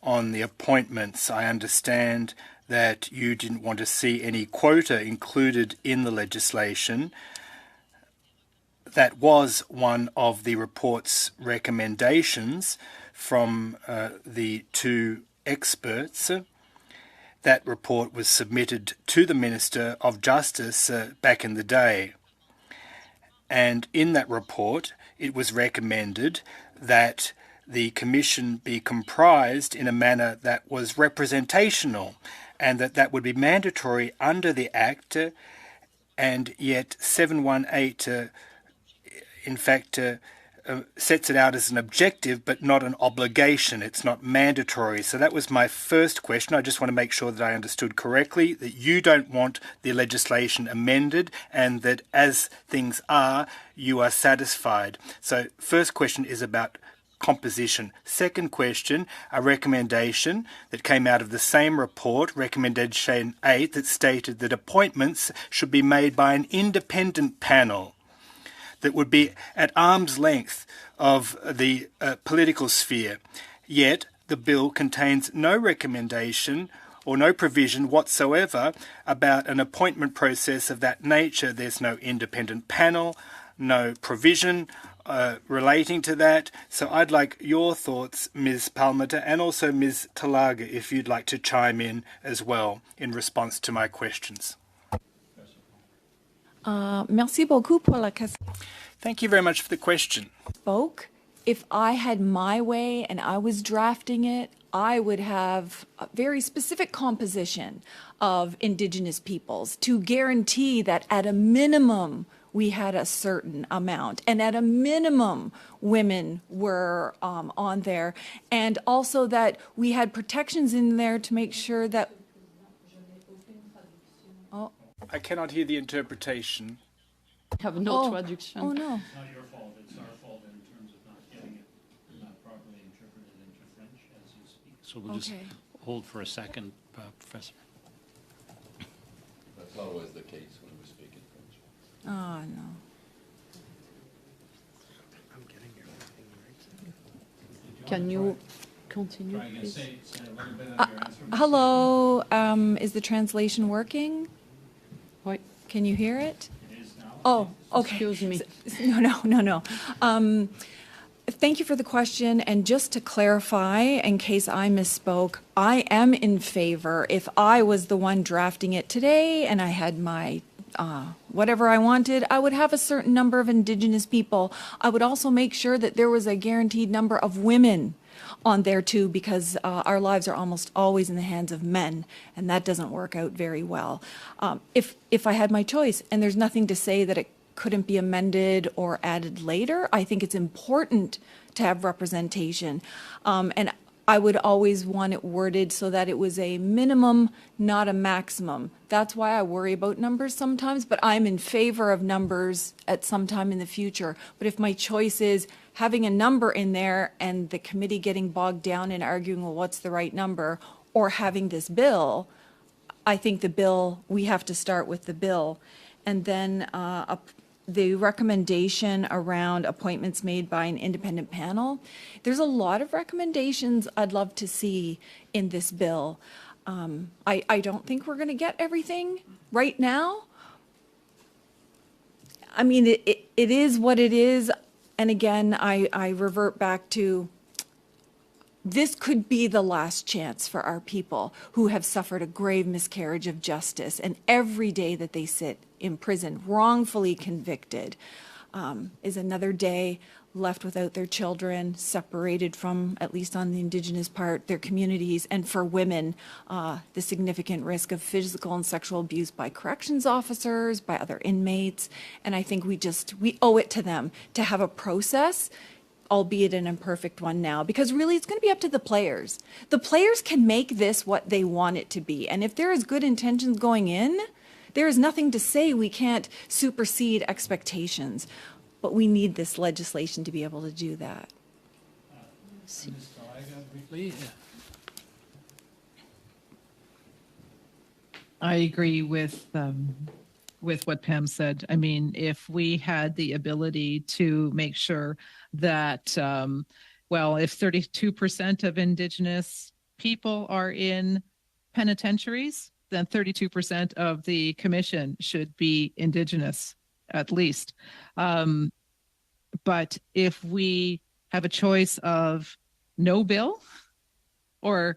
S1: on the appointments. I understand that you didn't want to see any quota included in the legislation. That was one of the report's recommendations from the two experts. That report was submitted to the Minister of Justice back in the day. And in that report, it was recommended that the commission be comprised in a manner that was representational and that would be mandatory under the Act, and yet 718 in fact sets it out as an objective but not an obligation. It's not mandatory. So that was my first question. I just want to make sure that I understood correctly, that you don't want the legislation amended and that as things are, you are satisfied. So first question is about composition. Second question, a recommendation that came out of the same report, recommendation 8, that stated that appointments should be made by an independent panel that would be at arm's length of the political sphere. Yet the bill contains no recommendation or no provision whatsoever about an appointment process of that nature. There's no independent panel, no provision relating to that. So I'd like your thoughts, Ms. Palmater, and also Ms. Talaga, if you'd like to chime in as well in response to my questions.
S6: Merci beaucoup pour la question.
S1: Thank you very much for the question.
S6: If I had my way and I was drafting it, I would have a very specific composition of Indigenous peoples to guarantee that at a minimum we had a certain amount, and at a minimum women were on there, and also that we had protections in there to make sure that... Oh.
S1: I cannot hear the interpretation.
S12: Have no traduction.
S6: Oh no.
S2: It's not your fault, it's our fault in terms of not getting it properly interpreted into French as you speak. So we'll just hold for a second, Professor.
S13: That's not always the case when we speak in French.
S6: Oh no.
S11: I'm getting your thing right.
S12: Can you continue,
S2: Try again.
S12: please?
S2: Say a little bit of your answer.
S6: Hello, is the translation working?
S12: Oui.
S6: Can you hear it?
S2: It is now.
S6: Oh, okay.
S12: Excuse me.
S6: No. Thank you for the question. And just to clarify, in case I misspoke, I am in favor, if I was the one drafting it today and I had my whatever I wanted, I would have a certain number of Indigenous people. I would also make sure that there was a guaranteed number of women on there too, because our lives are almost always in the hands of men, and that doesn't work out very well. If I had my choice, and there's nothing to say that it couldn't be amended or added later, I think it's important to have representation. And I would always want it worded so that it was a minimum, not a maximum. That's why I worry about numbers sometimes, but I'm in favor of numbers at some time in the future. But if my choice is having a number in there and the committee getting bogged down in arguing, well, what's the right number, or having this bill, I think the bill, we have to start with the bill. And then the recommendation around appointments made by an independent panel, there's a lot of recommendations I'd love to see in this bill. I don't think we're going to get everything right now. I mean, it is what it is. And again, I revert back to, this could be the last chance for our people who have suffered a grave miscarriage of justice, and every day that they sit in prison, wrongfully convicted, is another day left without their children, separated from, at least on the Indigenous part, their communities, and for women, the significant risk of physical and sexual abuse by corrections officers, by other inmates. And I think we owe it to them to have a process, albeit an imperfect one now, because really it's going to be up to the players. The players can make this what they want it to be. And if there is good intentions going in, there is nothing to say we can't supersede expectations. But we need this legislation to be able to do that.
S2: Ms. Talaga, briefly.
S5: I agree with what Pam said. I mean, if we had the ability to make sure that, well, if 32% of Indigenous people are in penitentiaries, then 32% of the commission should be Indigenous, at least. But if we have a choice of no bill or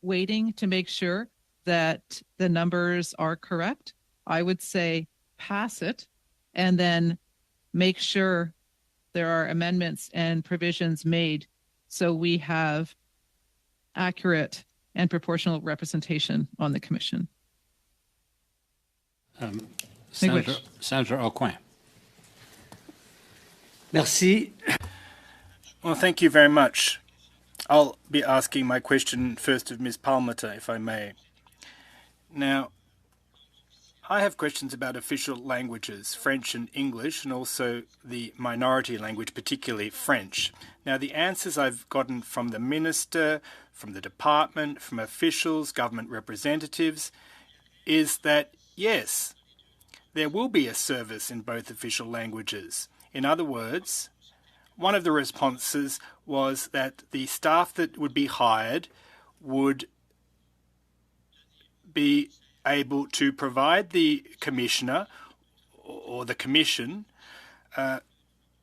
S5: waiting to make sure that the numbers are correct, I would say pass it and then make sure there are amendments and provisions made so we have accurate and proportional representation on the commission.
S2: Senator Aucoin.
S11: Merci.
S1: Well, thank you very much. I'll be asking my question first of Ms. Palmater, if I may. Now, I have questions about official languages, French and English, and also the minority language, particularly French. Now, the answers I've gotten from the minister, from the department, from officials, government representatives, is that, yes, there will be a service in both official languages. In other words, one of the responses was that the staff that would be hired would be able to provide the commissioner or the commission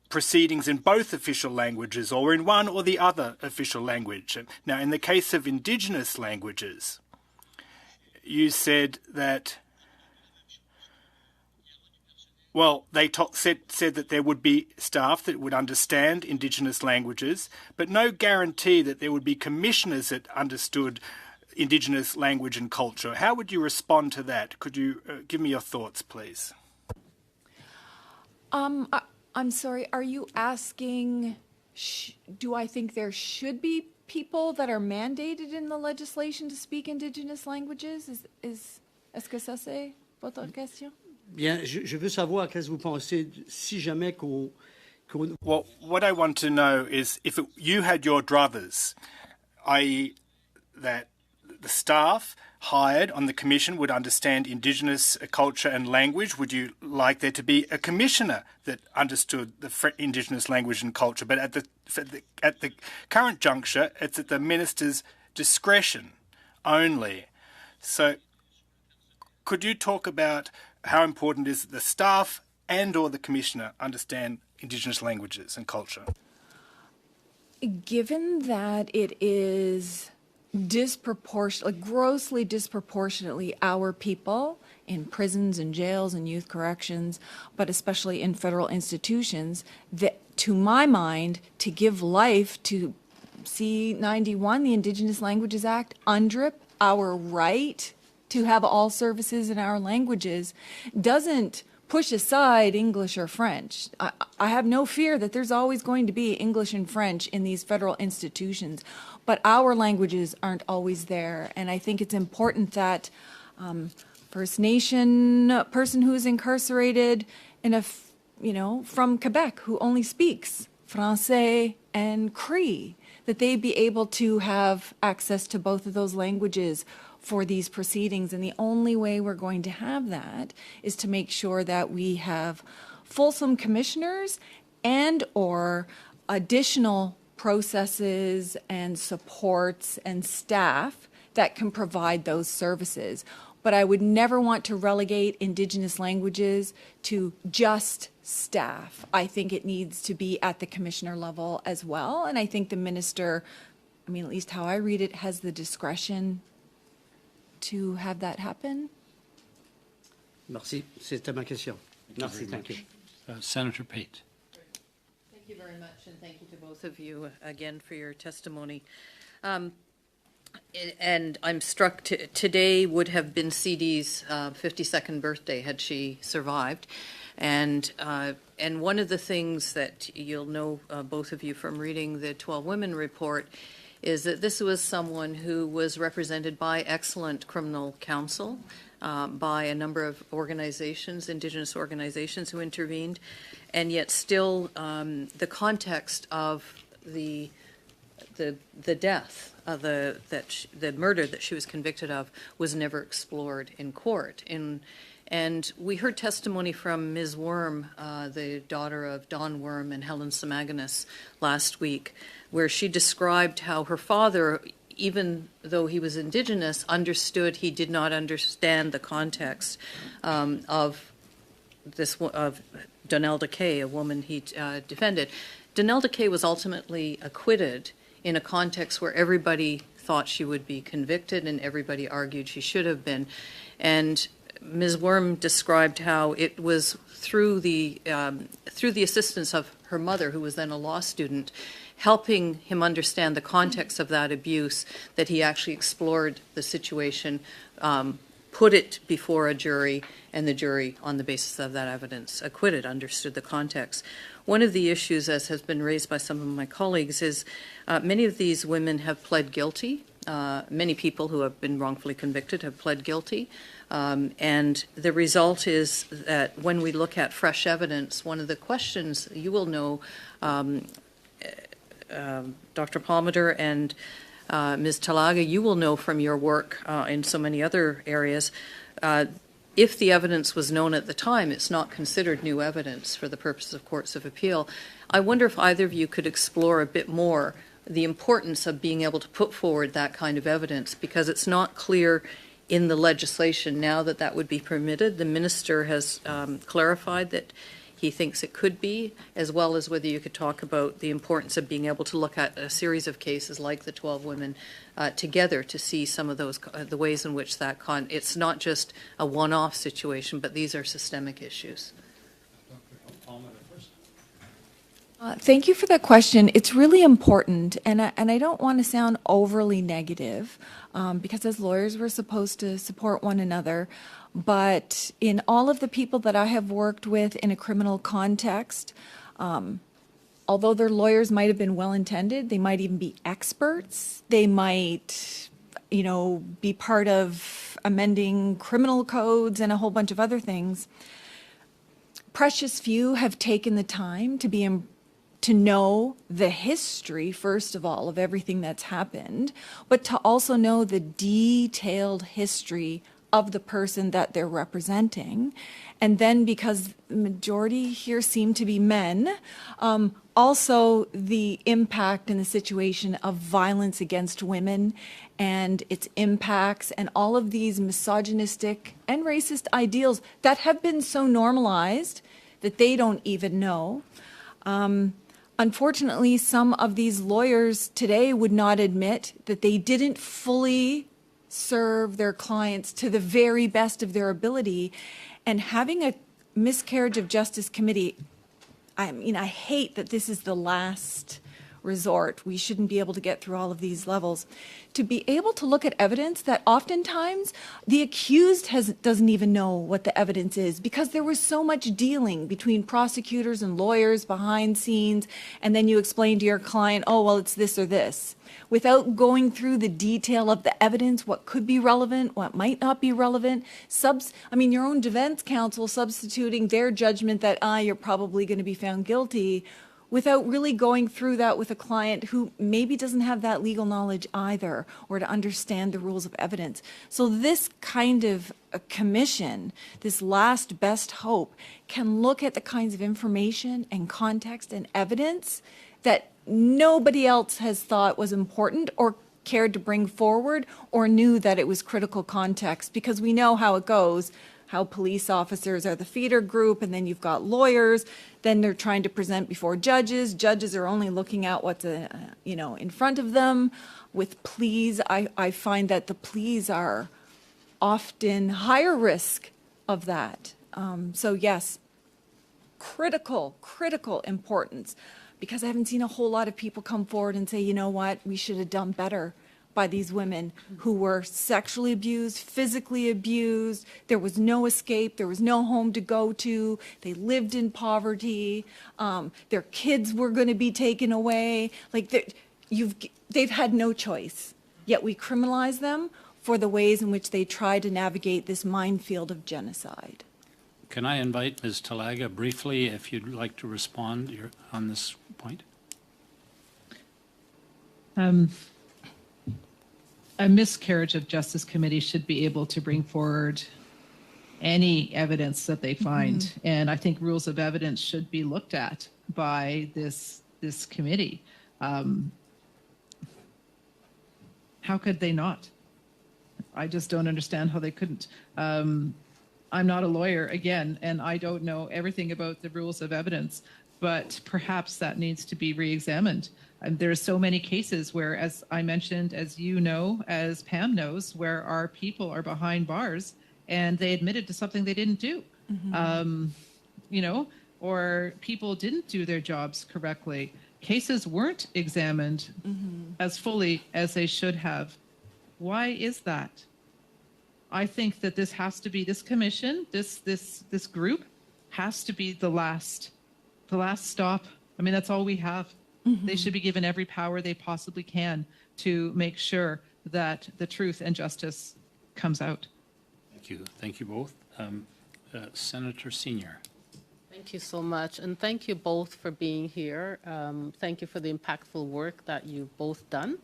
S1: proceedings in both official languages or in one or the other official language. Now, in the case of Indigenous languages, you said that, well, they said that there would be staff that would understand Indigenous languages, but no guarantee that there would be commissioners that understood Indigenous language and culture. How would you respond to that? Could you give me your thoughts, please?
S6: I'm sorry, are you asking, do I think there should be people that are mandated in the legislation to speak Indigenous languages? Est-ce que ça c'est votre question?
S11: Bien, je veux savoir qu'est-ce que vous pensez si jamais qu'on...
S1: Well, what I want to know is if you had your druthers, i.e. that the staff hired on the commission would understand Indigenous culture and language, would you like there to be a commissioner that understood the Indigenous language and culture? But at the current juncture, it's at the minister's discretion only. So could you talk about how important it is that the staff and or the commissioner understand Indigenous languages and culture?
S6: Given that it is grossly disproportionately our people in prisons and jails and youth corrections, but especially in federal institutions, that, to my mind, to give life to C-91, the Indigenous Languages Act, UNDRIP, our right to have all services in our languages, doesn't push aside English or French. I have no fear that there's always going to be English and French in these federal institutions, but our languages aren't always there. And I think it's important that First Nation person who is incarcerated in from Quebec who only speaks Francais and Cree, that they be able to have access to both of those languages for these proceedings. And the only way we're going to have that is to make sure that we have fulsome commissioners and or additional processes and supports and staff that can provide those services. But I would never want to relegate Indigenous languages to just staff. I think it needs to be at the commissioner level as well. And I think the minister, at least how I read it, has the discretion to have that happen.
S11: Merci. C'était ma question. Merci. Thank you.
S2: Senator Pate.
S10: Thank you very much, and thank you to both of you again for your testimony. And I'm struck, today would have been CD's 52nd birthday had she survived. And one of the things that you'll know, both of you, from reading the 12 Women report is that this was someone who was represented by excellent criminal counsel, by a number of organizations, Indigenous organizations who intervened, and yet still the context of the death, the murder that she was convicted of was never explored in court. And we heard testimony from Ms. Worm, the daughter of Don Worm and Helen Samaganis, last week, where she described how her father, even though he was Indigenous, he did not understand the context of Donelda Kay, a woman he defended. Donelda Kay was ultimately acquitted in a context where everybody thought she would be convicted and everybody argued she should have been. And Ms. Worm described how it was through the assistance of her mother, who was then a law student, helping him understand the context of that abuse, that he actually explored the situation, put it before a jury, and the jury, on the basis of that evidence, acquitted, understood the context. One of the issues, as has been raised by some of my colleagues, is many of these women have pled guilty. Many people who have been wrongfully convicted have pled guilty. And the result is that when we look at fresh evidence, one of the questions you will know, Dr. Palmater and Ms. Talaga, you will know from your work in so many other areas, if the evidence was known at the time, it's not considered new evidence for the purpose of courts of appeal. I wonder if either of you could explore a bit more the importance of being able to put forward that kind of evidence, because it's not clear in the legislation now that that would be permitted. The minister has clarified that he thinks it could be, as well as whether you could talk about the importance of being able to look at a series of cases like the 12 women together to see some of those, the ways in which that it's not just a one-off situation, but these are systemic issues.
S6: Thank you for that question. It's really important, and I don't want to sound overly negative, because as lawyers we're supposed to support one another, but in all of the people that I have worked with in a criminal context, although their lawyers might have been well-intended, they might even be experts, they might, be part of amending criminal codes and a whole bunch of other things, precious few have taken the time to know the history, first of all, of everything that's happened, but to also know the detailed history of the person that they're representing. And then, because the majority here seem to be men, also the impact and the situation of violence against women and its impacts and all of these misogynistic and racist ideals that have been so normalized that they don't even know. Unfortunately, some of these lawyers today would not admit that they didn't fully serve their clients to the very best of their ability. And having a miscarriage of justice committee, I hate that this is the last resort. We shouldn't be able to get through all of these levels. To be able to look at evidence that oftentimes the accused doesn't even know what the evidence is, because there was so much dealing between prosecutors and lawyers behind scenes, and then you explain to your client, oh, well, it's this or this, without going through the detail of the evidence, what could be relevant, what might not be relevant. Your own defense counsel substituting their judgment that, you're probably going to be found guilty, without really going through that with a client who maybe doesn't have that legal knowledge either, or to understand the rules of evidence. So this kind of a commission, this last best hope, can look at the kinds of information and context and evidence that nobody else has thought was important or cared to bring forward or knew that it was critical context, because we know how it goes, how police officers are the feeder group, and then you've got lawyers, then they're trying to present before judges. Judges are only looking at what's in front of them. With pleas, I find that the pleas are often higher risk of that. So yes, critical importance, because I haven't seen a whole lot of people come forward and say, you know what, we should have done better by these women who were sexually abused, physically abused. There was no escape. There was no home to go to. They lived in poverty. Their kids were going to be taken away. They've had no choice. Yet we criminalize them for the ways in which they try to navigate this minefield of genocide.
S2: Can I invite Ms. Talaga briefly, if you'd like to respond on this point?
S5: A miscarriage of justice committee should be able to bring forward any evidence that they find. Mm-hmm. And I think rules of evidence should be looked at by this committee. How could they not? I just don't understand how they couldn't. I'm not a lawyer, again, and I don't know everything about the rules of evidence, but perhaps that needs to be re-examined. And there are so many cases where, as I mentioned, as you know, as Pam knows, where our people are behind bars and they admitted to something they didn't do. Mm-hmm. or people didn't do their jobs correctly. Cases weren't examined as fully as they should have. Why is that? I think that this has to be, this commission, this group has to be the last stop. I mean, that's all we have. They should be given every power they possibly can to make sure that the truth and justice comes out.
S2: Thank you. Thank you both. Senator Senior.
S4: Thank you so much, and thank you both for being here. Thank you for the impactful work that you've both done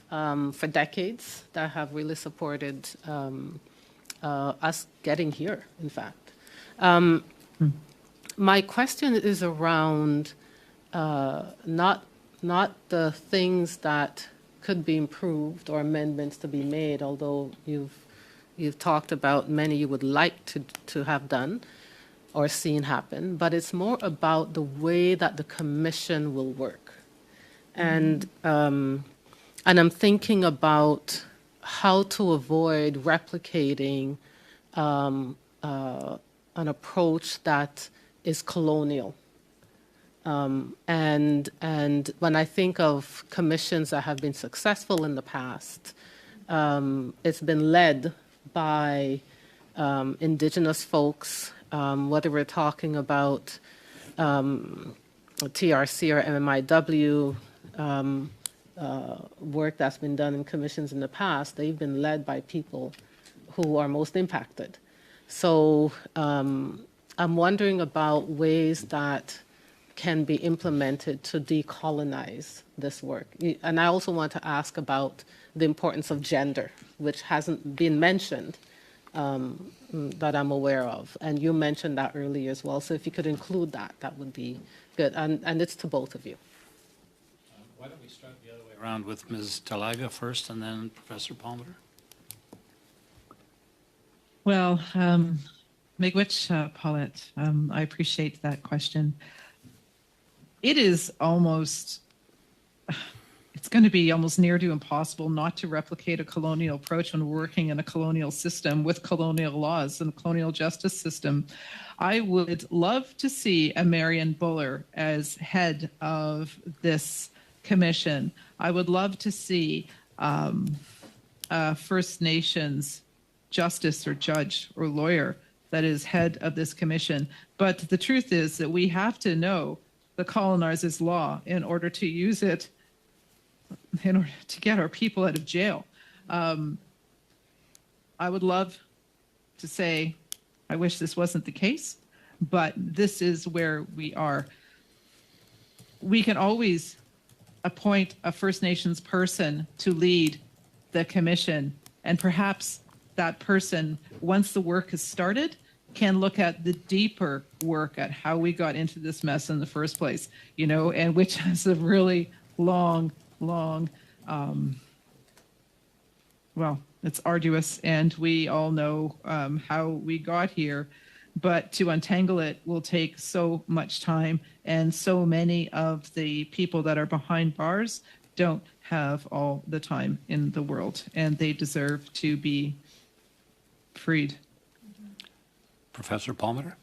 S4: for decades that have really supported us getting here, in fact. My question is around not the things that could be improved or amendments to be made, although you've talked about many you would like to have done or seen happen, but it's more about the way that the commission will work. And I'm thinking about how to avoid replicating an approach that is colonial. And when I think of commissions that have been successful in the past, it's been led by Indigenous folks, whether we're talking about TRC or MMIW, work that's been done in commissions in the past, they've been led by people who are most impacted. So I'm wondering about ways that can be implemented to decolonize this work. And I also want to ask about the importance of gender, which hasn't been mentioned that I'm aware of. And you mentioned that earlier as well. So if you could include that, that would be good. And it's to both of you.
S2: Why don't we start the other way around with Ms. Talaga first and then Professor Palmater?
S5: Well, Miigwech, Paulette, I appreciate that question. It is almost, it's going to be almost near to impossible not to replicate a colonial approach when working in a colonial system with colonial laws and a colonial justice system. I would love to see a Marion Buller as head of this commission. I would love to see First Nations justice or judge or lawyer that is head of this commission. But the truth is that we have to know the colonizers' law in order to use it, in order to get our people out of jail. I would love to say, I wish this wasn't the case, but this is where we are. We can always appoint a First Nations person to lead the commission, and perhaps that person, once the work is started, can look at the deeper work at how we got into this mess in the first place, you know, and which has a really long, well, it's arduous, and we all know how we got here, but to untangle it will take so much time, and so many of the people that are behind bars don't have all the time in the world, and they deserve to be freed.
S2: Professor Palmater?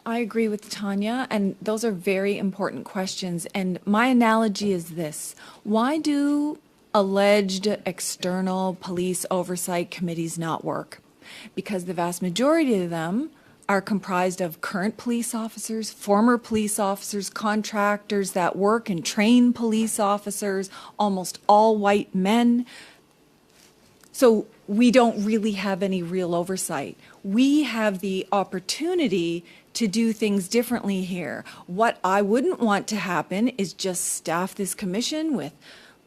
S6: I agree with Tanya, and those are very important questions. And my analogy is this: why do alleged external police oversight committees not work? Because the vast majority of them are comprised of current police officers, former police officers, contractors that work and train police officers, almost all white men. So we don't really have any real oversight. We have the opportunity to do things differently here. What I wouldn't want to happen is just staff this commission with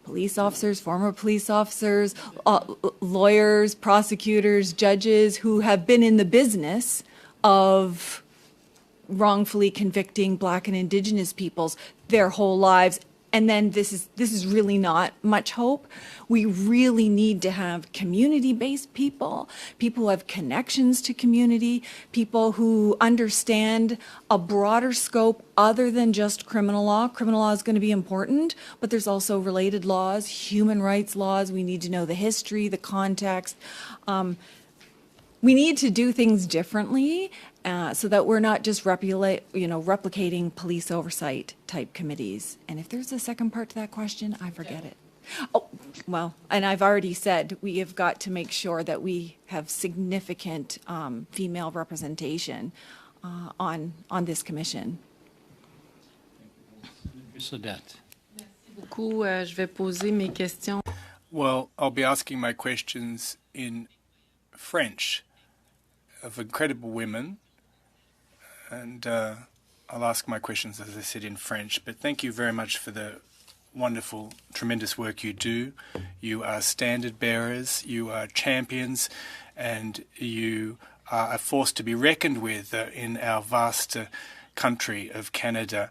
S6: police officers, former police officers, lawyers, prosecutors, judges who have been in the business of wrongfully convicting Black and Indigenous peoples their whole lives. And then this is really not much hope. We really need to have community-based people who have connections to community, people who understand a broader scope other than just criminal law. Criminal law is going to be important, but there's also related laws, human rights laws. We need to know the history, the context. we need to do things differently so that we're not just replicating police oversight type committees. And if there's a second part to that question, I forget it. Oh, well, and I've already said we have got to make sure that we have significant female representation on this commission.
S2: Sadette.
S12: Je vais poser mes questions.
S1: Well, I'll be asking my questions in French of incredible women, and I'll ask my questions, as I said, in French. But thank you very much for the wonderful, tremendous work you do. You are standard bearers, you are champions, and you are a force to be reckoned with in our vast country of Canada.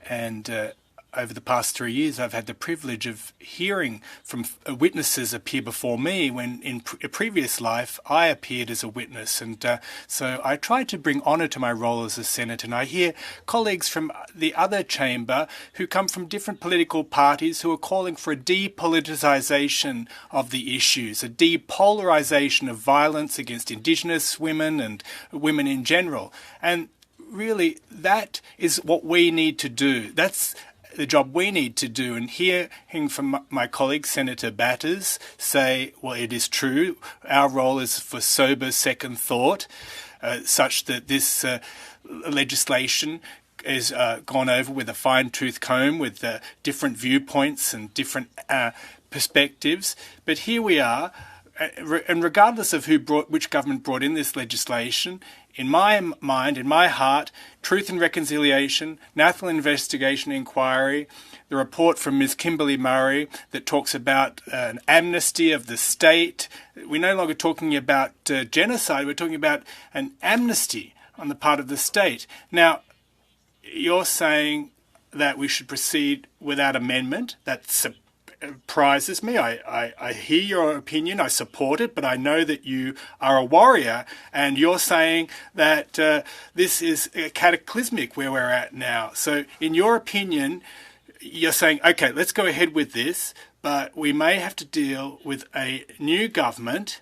S1: And over the past 3 years, I've had the privilege of hearing from witnesses appear before me when in a previous life I appeared as a witness. And so I try to bring honour to my role as a senator. And I hear colleagues from the other chamber who come from different political parties who are calling for a depoliticisation of the issues, a depolarisation of violence against Indigenous women and women in general. And really, that is what we need to do. That's the job we need to do. And hearing from my colleague, Senator Batters, say, well, it is true, our role is for sober second thought, such that this legislation is gone over with a fine-tooth comb with different viewpoints and different perspectives. But here we are, and regardless of which government brought in this legislation, in my mind, in my heart, Truth and Reconciliation, National Investigation Inquiry, the report from Ms. Kimberly Murray that talks about an amnesty of the state. We're no longer talking about genocide, we're talking about an amnesty on the part of the state. Now, you're saying that we should proceed without amendment. That surprises me. I hear your opinion, I support it, but I know that you are a warrior, and you're saying that this is cataclysmic where we're at now. So in your opinion, you're saying, okay, let's go ahead with this, but we may have to deal with a new government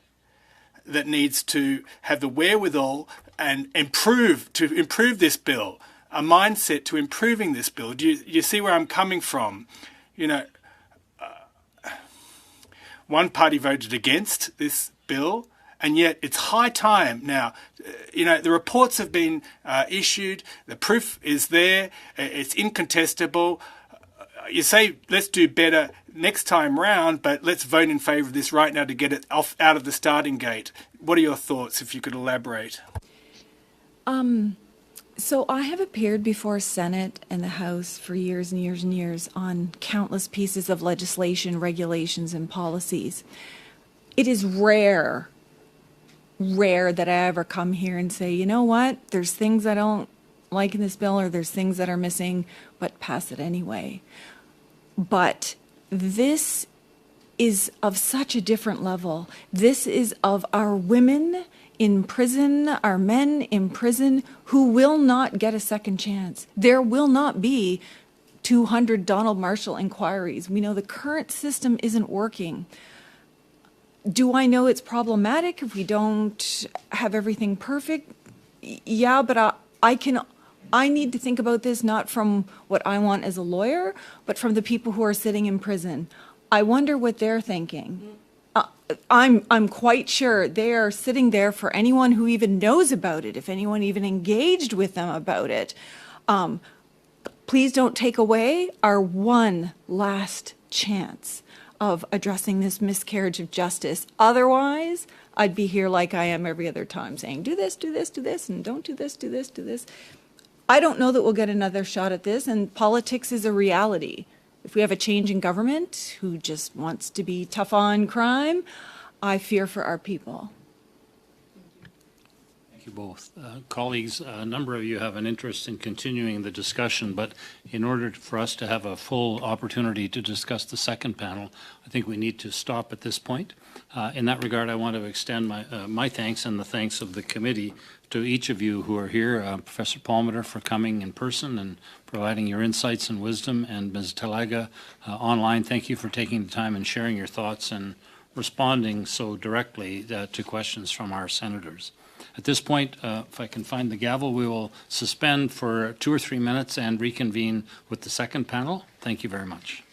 S1: that needs to have the wherewithal and improve this bill, a mindset to improving this bill. Do you see where I'm coming from? You know, one party voted against this bill, and yet it's high time now. You know, the reports have been issued, the proof is there, it's incontestable. You say, let's do better next time round, but let's vote in favour of this right now to get it out of the starting gate. What are your thoughts, if you could elaborate?
S6: So I have appeared before Senate and the House for years and years and years on countless pieces of legislation, regulations, and policies. It is rare that I ever come here and say, you know what, there's things I don't like in this bill, or there's things that are missing, but pass it anyway. But this is of such a different level. This is of our women in prison, our men in prison, who will not get a second chance. There will not be 200 Donald Marshall inquiries. We know the current system isn't working. Do I know it's problematic if we don't have everything perfect? Yeah, but I need to think about this not from what I want as a lawyer, but from the people who are sitting in prison. I wonder what they're thinking. I'm quite sure they are sitting there for anyone who even knows about it, if anyone even engaged with them about it. Please don't take away our one last chance of addressing this miscarriage of justice. Otherwise, I'd be here like I am every other time saying, do this, do this, do this, and don't do this, do this, do this. I don't know that we'll get another shot at this, and politics is a reality. If we have a change in government who just wants to be tough on crime, I fear for our people.
S2: Thank you both. Colleagues, a number of you have an interest in continuing the discussion, but in order for us to have a full opportunity to discuss the second panel, I think we need to stop at this point. In that regard, I want to extend my thanks and the thanks of the committee to each of you who are here, Professor Palmater for coming in person and providing your insights and wisdom, and Ms. Talaga online, thank you for taking the time and sharing your thoughts and responding so directly to questions from our senators. At this point, if I can find the gavel, we will suspend for 2 or 3 minutes and reconvene with the second panel. Thank you very much.